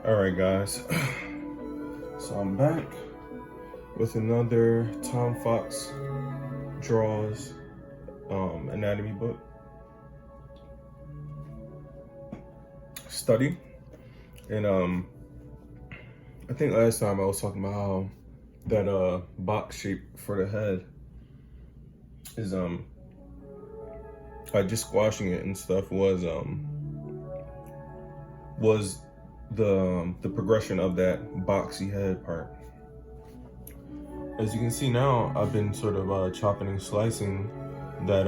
All right, guys. So I'm back with another Tom Fox Draws anatomy book study. And I think last time I was talking about how that box shape for the head is like just squashing it and stuff was the progression of that boxy head part. As you can see now, I've been sort of chopping and slicing that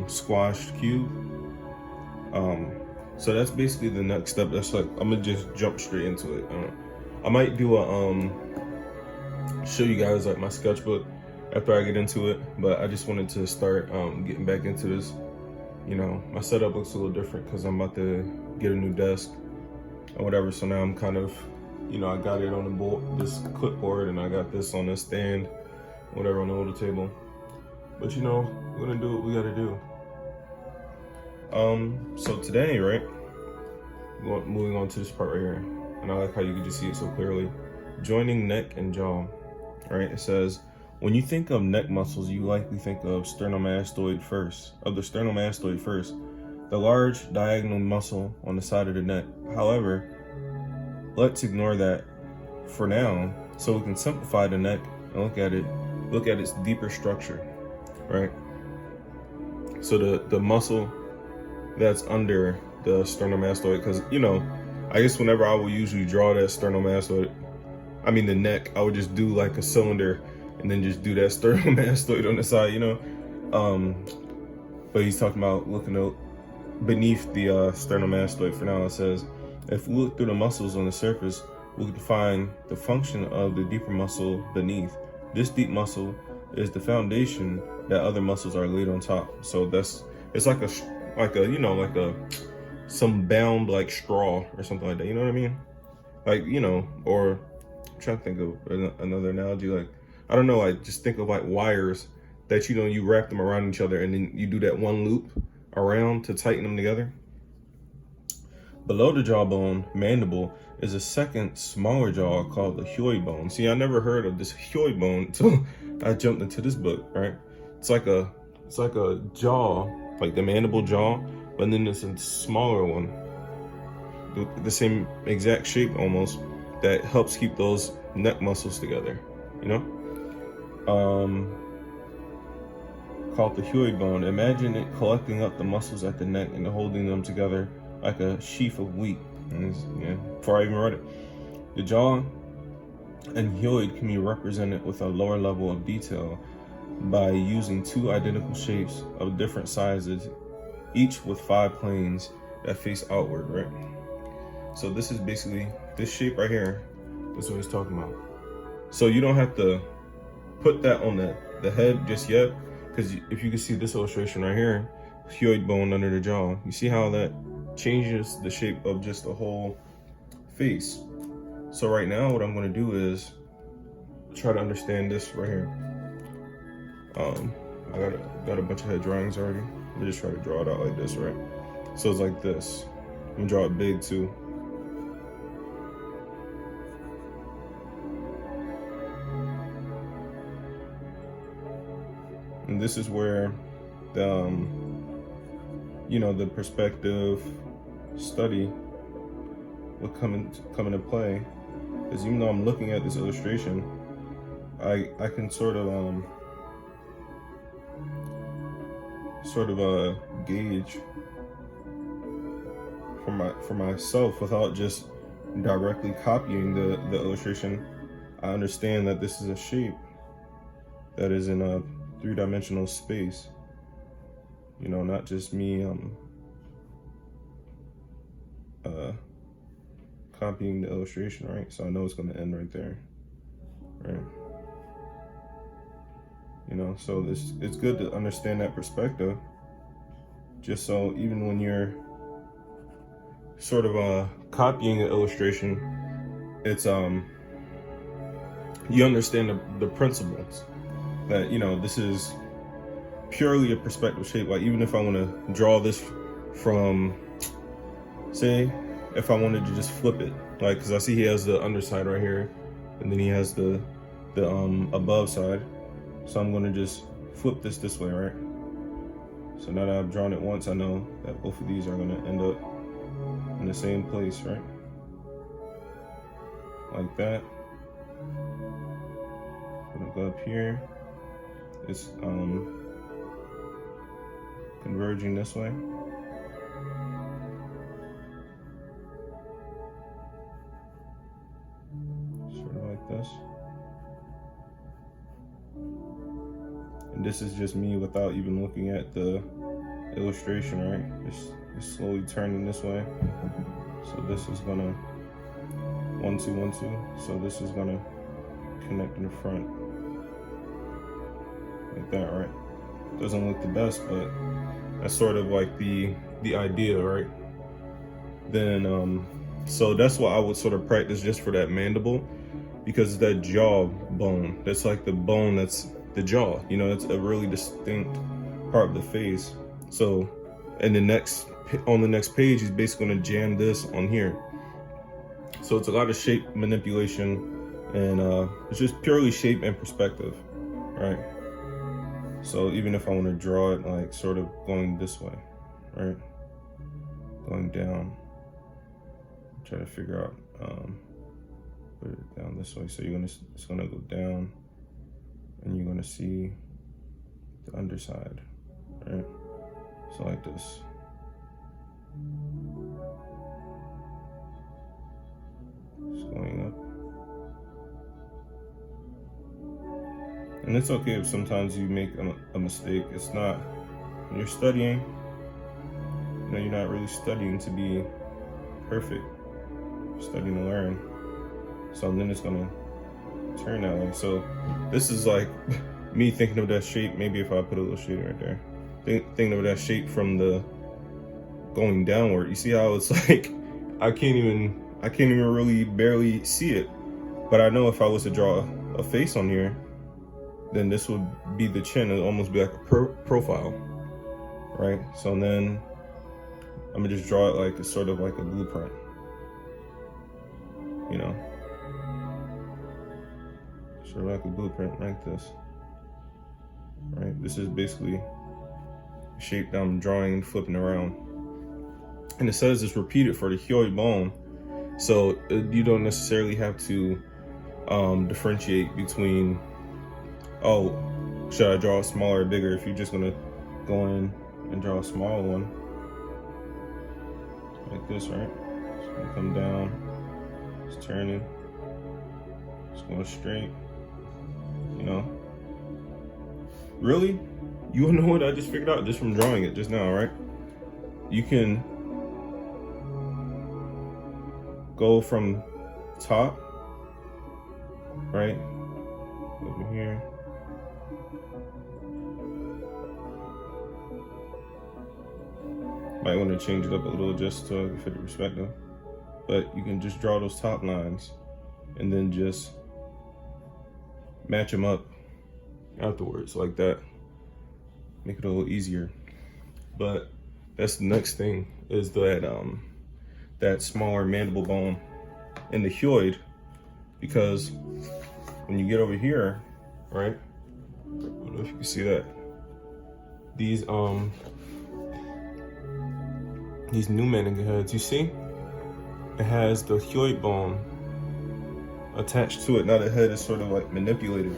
squashed cube. So that's basically the next step. That's like I'm gonna just jump straight into it. I might do a show you guys like my sketchbook after I get into it, but I just wanted to start getting back into this. You know, my setup looks a little different because I'm about to get a new desk or whatever. So now I'm kind of, you know, I got it on the board, this clipboard, and I got this on the stand, whatever, on the little table. But you know, we're gonna do what we gotta do. So today, right, moving on to this part right here, and I like how you can just see it so clearly. Joining neck and jaw, right? It says, when you think of neck muscles, you likely think of sternocleidomastoid first, the large diagonal muscle on the side of the neck. However, let's ignore that for now, so we can simplify the neck and look at its deeper structure, right? So the muscle that's under the sternocleidomastoid, because you know, I guess whenever I would usually draw that sternocleidomastoid, I mean the neck, I would just do like a cylinder and then just do that sternocleidomastoid on the side, you know. But he's talking about looking beneath the sternocleidomastoid for now. It says, if we look through the muscles on the surface, we can find the function of the deeper muscle beneath. This deep muscle is the foundation that other muscles are laid on top. So it's like some bound like straw or something like that. You know what I mean? Like, you know, or I'm trying to think of another analogy. Like, I don't know, like just think of like wires that, you know, you wrap them around each other and then you do that one loop around to tighten them together. Below the jawbone, mandible, is a second smaller jaw called the hyoid bone. See, I never heard of this hyoid bone until I jumped into this book, right? It's like a jaw, like the mandible jaw, but then there's a smaller one, the same exact shape almost, that helps keep those neck muscles together, you know? Called the hyoid bone. Imagine it collecting up the muscles at the neck and holding them together like a sheaf of wheat. And yeah, before I even read it, the jaw and hyoid can be represented with a lower level of detail by using two identical shapes of different sizes, each with 5 planes that face outward, right? So this is basically this shape right here. That's what he's talking about. So you don't have to put that on the head just yet, because if you can see this illustration right here, hyoid bone under the jaw, you see how that changes the shape of just the whole face. So right now what I'm going to do is try to understand this right here. I got a bunch of head drawings already. Let me just try to draw it out like this, right? So it's like this. I'm gonna draw it big too. And this is where the you know, the perspective study will come into play, because even though I'm looking at this illustration, I can sort of gauge for myself without just directly copying the illustration. I understand that this is a shape that is in a 3-dimensional space, you know, not just me copying the illustration, right? So I know it's going to end right there, right? You know, so it's good to understand that perspective, just so even when you're sort of copying the illustration, it's you understand the principles that, you know, this is purely a perspective shape. Like, even if I want to draw this from, say, if I wanted to just flip it, like, because I see he has the underside right here, and then he has the above side. So I'm gonna just flip this way, right? So now that I've drawn it once, I know that both of these are gonna end up in the same place, right? Like that. I'm gonna go up here. It's converging this way. Sort of like this. And this is just me without even looking at the illustration, right? It's slowly turning this way. So this is gonna 1, 2, 1, 2. So this is gonna connect in the front like that, right? Doesn't look the best, but that's sort of like the idea, right? Then so that's what I would sort of practice just for that mandible, because that jaw bone, that's like the bone that's the jaw, you know, it's a really distinct part of the face. So on the next page, he's basically gonna jam this on here. So it's a lot of shape manipulation, and it's just purely shape and perspective, right? So even if I want to draw it like sort of going this way, right? Going down, try to figure out, put it down this way. So it's gonna go down, and you're gonna see the underside, right? So like this. It's going up. And it's okay if sometimes you make a mistake. It's not, when you're studying, you know, you're not really studying to be perfect. You're studying to learn. So then it's gonna turn that way. So this is like me thinking of that shape. Maybe if I put a little shade right there. Thinking of that shape from the going downward. You see how it's like, I can't even really barely see it. But I know if I was to draw a face on here, then this would be the chin. It'd almost be like a profile, right? So then I'm gonna just draw it like it's sort of like a blueprint, you know? Sort of like a blueprint like this, right? This is basically the shape that I'm drawing and flipping around. And it says it's repeated for the hyoid bone. So you don't necessarily have to differentiate between, oh, should I draw a smaller or bigger? If you're just gonna go in and draw a smaller one, like this, right? It's gonna come down, it's turning, it's going straight, you know? Really? You wanna know what I just figured out just from drawing it just now, right? You can go from top, right? Over here. Might want to change it up a little just to fit the perspective. But you can just draw those top lines and then just match them up afterwards like that. Make it a little easier. But that's the next thing, is that smaller mandible bone in the hyoid, because when you get over here, right? I don't know if you can see that. These pneumatic heads, you see? It has the hyoid bone attached to it. Now the head is sort of like manipulated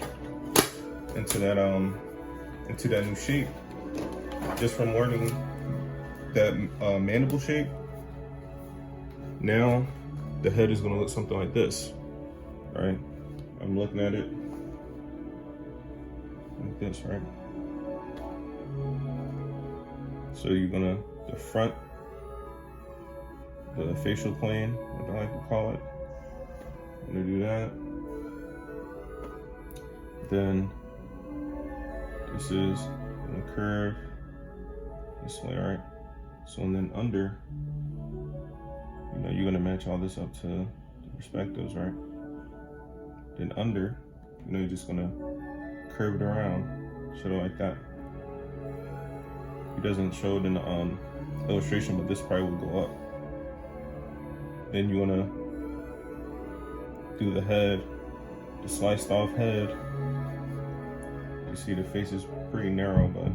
into that new shape, just from learning that mandible shape. Now the head is gonna look something like this, right? I'm looking at it like this, right? So you're gonna, the front, the facial plane, what I like to call it, I'm gonna do that. Then this is gonna curve this way, right? So and then under, you know, you're gonna match all this up to the perspectives, right? Then under, you know, you're just gonna curve it around, sort of like that. It doesn't show it in the illustration, but this probably will go up. Then you want to do the head, the sliced off head. You see the face is pretty narrow, but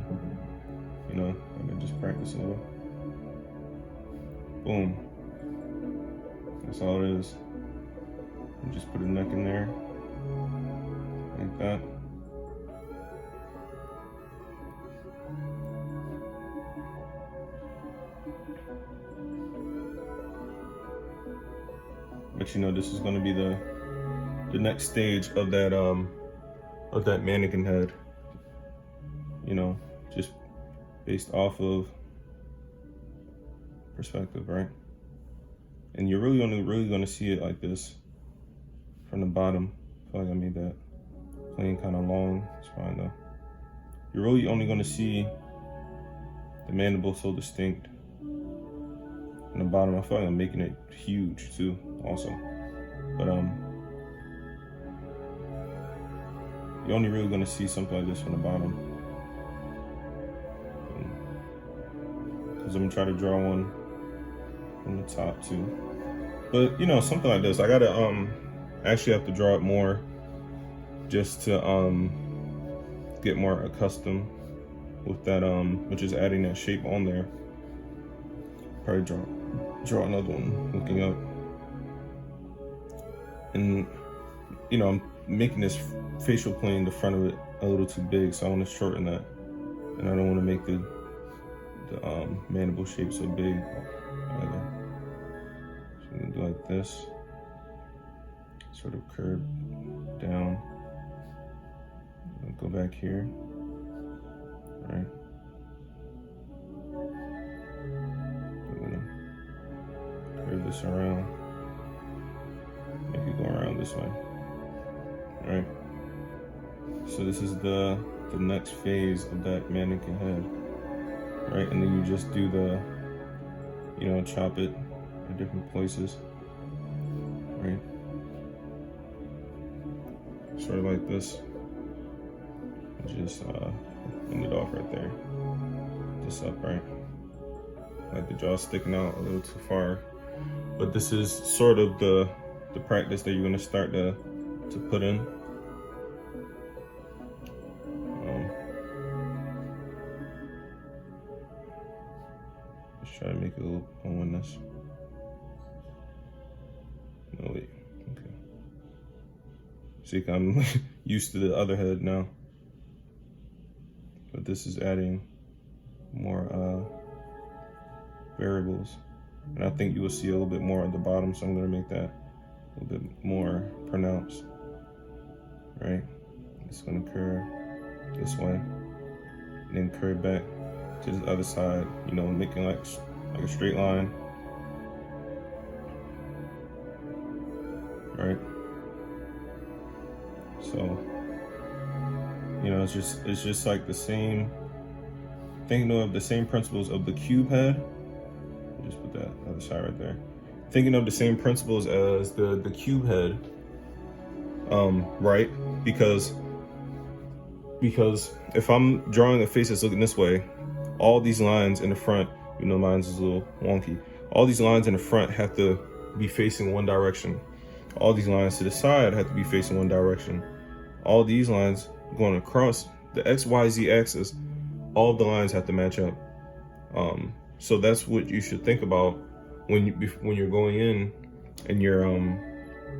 you know, I'm gonna just practice a little. Boom. That's all it is. And just put a neck in there, like that. But you know, this is gonna be the next stage of that mannequin head. You know, just based off of perspective, right? And you're really only gonna see it like this from the bottom. I feel like I made that plane kind of long. It's fine though. You're really only gonna see the mandible so distinct. And the bottom, I feel like I'm making it huge too, also. But you're only really gonna see something like this from the bottom. Because I'm gonna try to draw one from the top too. But you know, something like this, I gotta actually have to draw it more just to get more accustomed with that, which is adding that shape on there. Probably draw another one looking up. And you know, I'm making this facial plane, the front of it, a little too big, so I want to shorten that. And I don't want to make the mandible shape so big either. So I'm gonna do like this, sort of curve down. Go back here, right? I'm gonna curve this around, make it go around this way, right? So this is the next phase of that mannequin head, right? And then you just do the, you know, chop it at different places, right? Sort of like this. Just end it off right there. This up, right? Like the jaw sticking out a little too far. But this is sort of the practice that you're gonna start to put in. Just try to make it a little oneness. No, wait, okay. See, I'm used to the other head now. But this is adding more variables. And I think you will see a little bit more at the bottom, so I'm gonna make that a little bit more pronounced, right? It's gonna curve this way, and then curve back to the other side, you know, making like a straight line, right? So, you know, it's just like the same, thinking of the same principles of the cube head. Just put that other side right there. Thinking of the same principles as the cube head, right? Because if I'm drawing a face that's looking this way, all these lines in the front, you know, mine's is a little wonky. All these lines in the front have to be facing one direction. All these lines to the side have to be facing one direction. All these lines going across the XYZ axis, all the lines have to match up. So that's what you should think about when you're going in and you're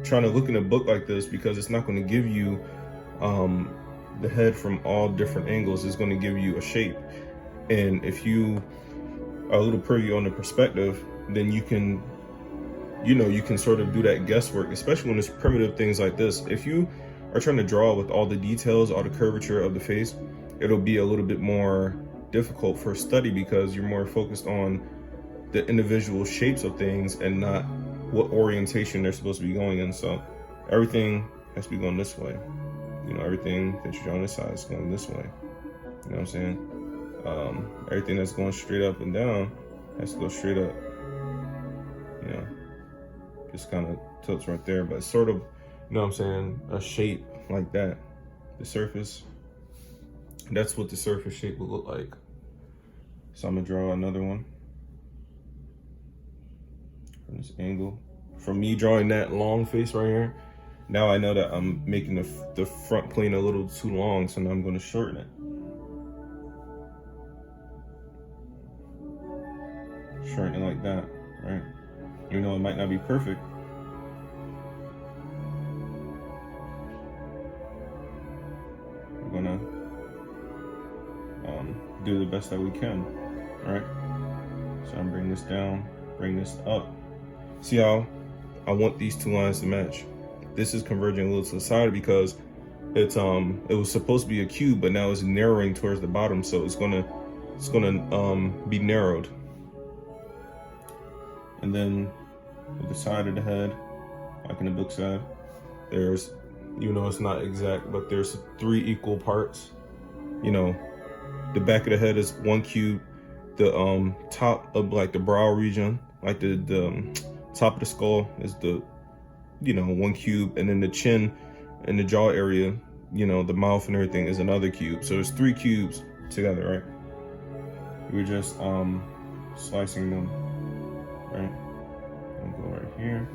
trying to look in a book like this, because it's not going to give you the head from all different angles. It's going to give you a shape, and if you are a little privy on the perspective, then you can, you know, you can sort of do that guesswork, especially when it's primitive things like this. If you are trying to draw with all the details, all the curvature of the face, it'll be a little bit more difficult for study, because you're more focused on the individual shapes of things and not what orientation they're supposed to be going in. So everything has to be going this way. You know, everything that you draw on this side is going this way. You know what I'm saying? Everything that's going straight up and down has to go straight up. You know, just kind of tilts right there, but sort of, you know what I'm saying, a shape like that. The surface, that's what the surface shape will look like. So I'm gonna draw another one from this angle. from me drawing that long face right here, now I know that I'm making the front plane a little too long, so now I'm going to shorten it. Shorten it like that, right? Even though it might not be perfect. We're gonna do the best that we can, right? So I'm bringing this down, bring this up. See how I want these two lines to match? This is converging a little to the side because it was supposed to be a cube, but now it's narrowing towards the bottom, so it's gonna be narrowed. And then with the side of the head, like in the book said, there's, you know, it's not exact, but there's 3 equal parts. You know, the back of the head is 1 cube, the top of like the brow region, like the top of the skull is the, you know, 1 cube, and then the chin and the jaw area, you know, the mouth and everything is another cube. So there's 3 cubes together, right? We're just slicing them, right? I'll go right here,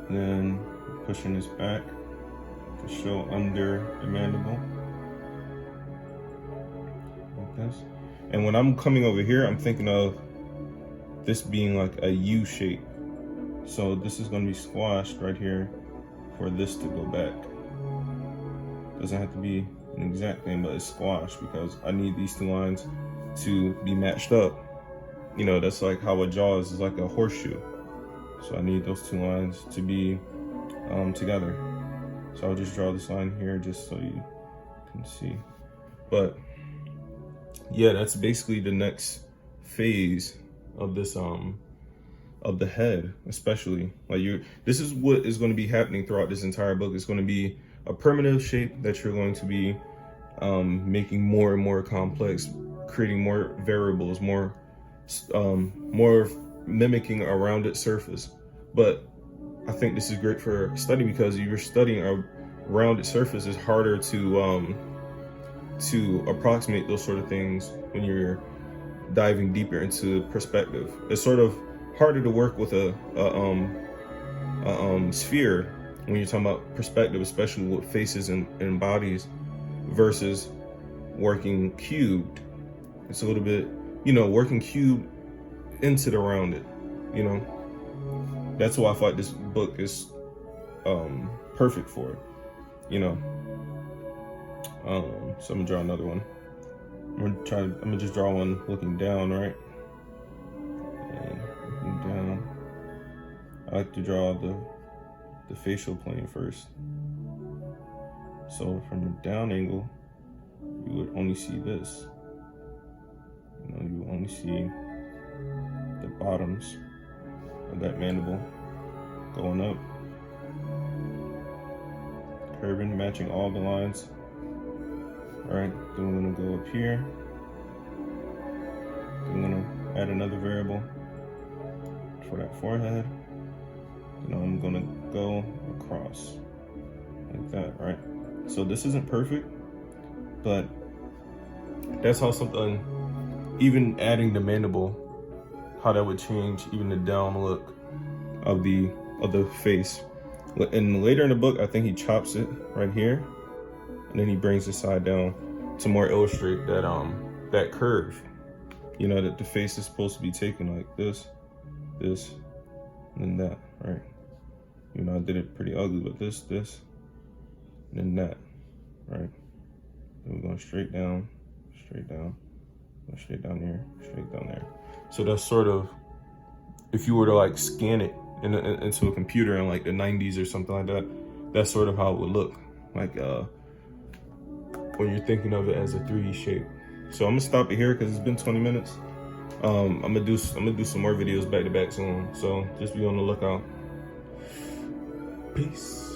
and then pushing this back to show under the mandible, like this. And when I'm coming over here, I'm thinking of this being like a U shape. So this is going to be squashed right here for this to go back. Doesn't have to be an exact thing, but it's squashed because I need these 2 lines to be matched up. You know, that's like how a jaw is like a horseshoe. So I need those 2 lines to be together. So I'll just draw this line here just so you can see. But yeah, that's basically the next phase of this of the head, especially. Like this is what is going to be happening throughout this entire book. It's going to be a primitive shape that you're going to be making more and more complex, creating more variables, more mimicking a rounded surface. But I think this is great for study because if you're studying a rounded surface, it's harder to approximate those sort of things when you're diving deeper into perspective. It's sort of harder to work with a sphere when you're talking about perspective, especially with faces and bodies, versus working cubed. It's a little bit, you know, working cubed into the rounded, you know. That's why I thought this book is perfect for it, you know. So I'm gonna draw another one. I'm gonna just draw one looking down, right? And looking down. I like to draw the facial plane first. So from the down angle, you would only see this. You know, you would only see the bottoms of that mandible going up, curving, matching all the lines. All right, then we're gonna go up here. Then I'm gonna add another variable for that forehead. Then I'm gonna go across like that, right? So this isn't perfect, but that's how something, even adding the mandible, how that would change even the down look of the face. And later in the book, I think he chops it right here, and then he brings the side down to more illustrate that that curve. You know, that the face is supposed to be taken like this, and then that, right? You know, I did it pretty ugly, but this, and then that, right? Then we're going straight down, straight down here, straight down there. So that's sort of, if you were to like scan it into a computer in like the 90s or something like that, that's sort of how it would look like when you're thinking of it as a 3D shape. So I'm gonna stop it here because it's been 20 minutes. I'm gonna do some more videos back to back soon. So just be on the lookout. Peace.